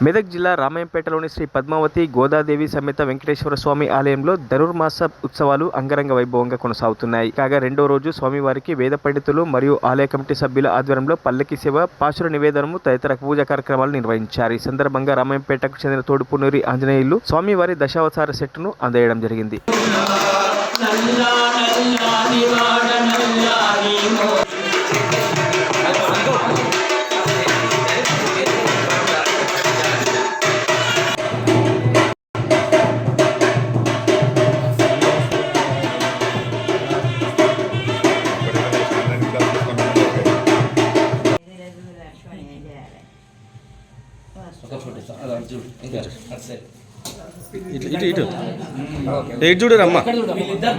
మెదక్ జిల్లా రామాయంపేటలోని శ్రీ పద్మావతి గోదాదేవి సమేత వెంకటేశ్వర స్వామి ఆలయంలో ధనుర్మాస ఉత్సవాలు అంగరంగ వైభవంగా కొనసాగుతున్నాయి. కాగా రెండో రోజు స్వామివారికి వేద పండితులు మరియు ఆలయ కమిటీ సభ్యుల ఆధ్వర్యంలో పల్లకి సేవ, పాశుర నివేదనము తదితర పూజా కార్యక్రమాలు నిర్వహించారు. ఈ సందర్భంగా రామాయంపేటకు చెందిన తోడుపునూరి ఆంజనేయులు స్వామివారి దశావతార సెట్ను అందజేయడం జరిగింది. చూడరమ్మా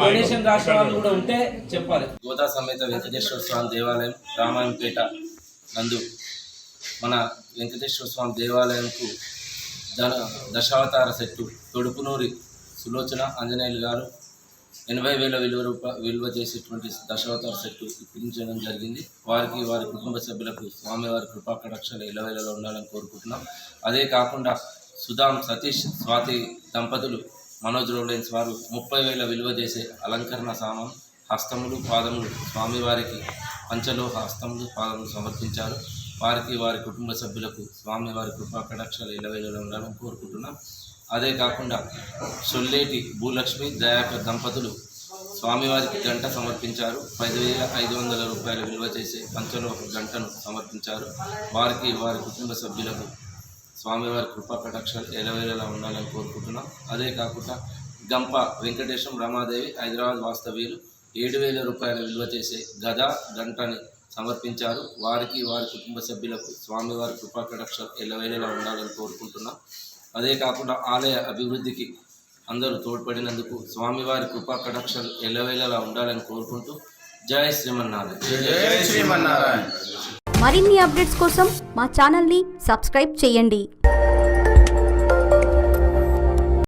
డొనేషన్ రాష్ట్ర వాళ్ళు కూడా ఉంటే చెప్పాలి. గోదా సమేత వెంకటేశ్వర స్వామి దేవాలయం రామాయంపేట నందు మన వెంకటేశ్వర స్వామి దేవాలయంకు దశావతార సెట్టు తొడుపునూరి సులోచన ఆంజనేయులు గారు 80,000 విలువ చేసేటువంటి దశావతార సెట్టు ఇప్పించడం జరిగింది. వారికి వారి కుటుంబ సభ్యులకు స్వామివారి కృపా కటాక్షాలు ఎల్లవేళలో ఉండాలని కోరుకుంటున్నాం. అదే కాకుండా సుధాం, సతీష్, స్వాతి దంపతులు మనోజ్ రోలెన్స్ వారు 30,000 విలువ చేసే అలంకరణ సామాన్ హస్తములు, పాదములు స్వామివారికి పంచలోహ హస్తములు, పాదములు సమర్పించారు. వారికి వారి కుటుంబ సభ్యులకు స్వామివారి కృపా కటాక్షాలు ఎల్లవేళలో ఉండాలని కోరుకుంటున్నాం. అదే కాకుండా సొల్లేటి భూలక్ష్మి, దయాకర్ దంపతులు స్వామివారికి గంట సమర్పించారు. 10,500 విలువ చేసే పంచలోహ గంటను సమర్పించారు. వారికి వారి కుటుంబ సభ్యులకు స్వామివారి కృపా కటాక్షాలు ఎల్లవేళలా ఉండాలని కోరుకుంటున్నాం. అదే కాకుండా గంప వెంకటేశం రమాదేవి హైదరాబాద్ వాస్తవ్యులు 7,000 విలువ చేసే గదా గంటని సమర్పించారు. వారికి వారి కుటుంబ సభ్యులకు స్వామివారి కృపా కటాక్షాలు ఎల్లవేళలా ఉండాలని కోరుకుంటున్నాం. అదే కాకుండా ఆలయ అభివృద్ధికి అందరూ తోడ్పడినందుకు స్వామివారి కృపా కటాక్షాలు ఎల్లవేళలా ఉండాలని కోరుకుంటూ జై శ్రీమన్నారాయణ. జై శ్రీమన్నారాయణ. మరిన్ని అప్డేట్స్ కోసం మా ఛానల్ని సబ్స్క్రైబ్ చేయండి.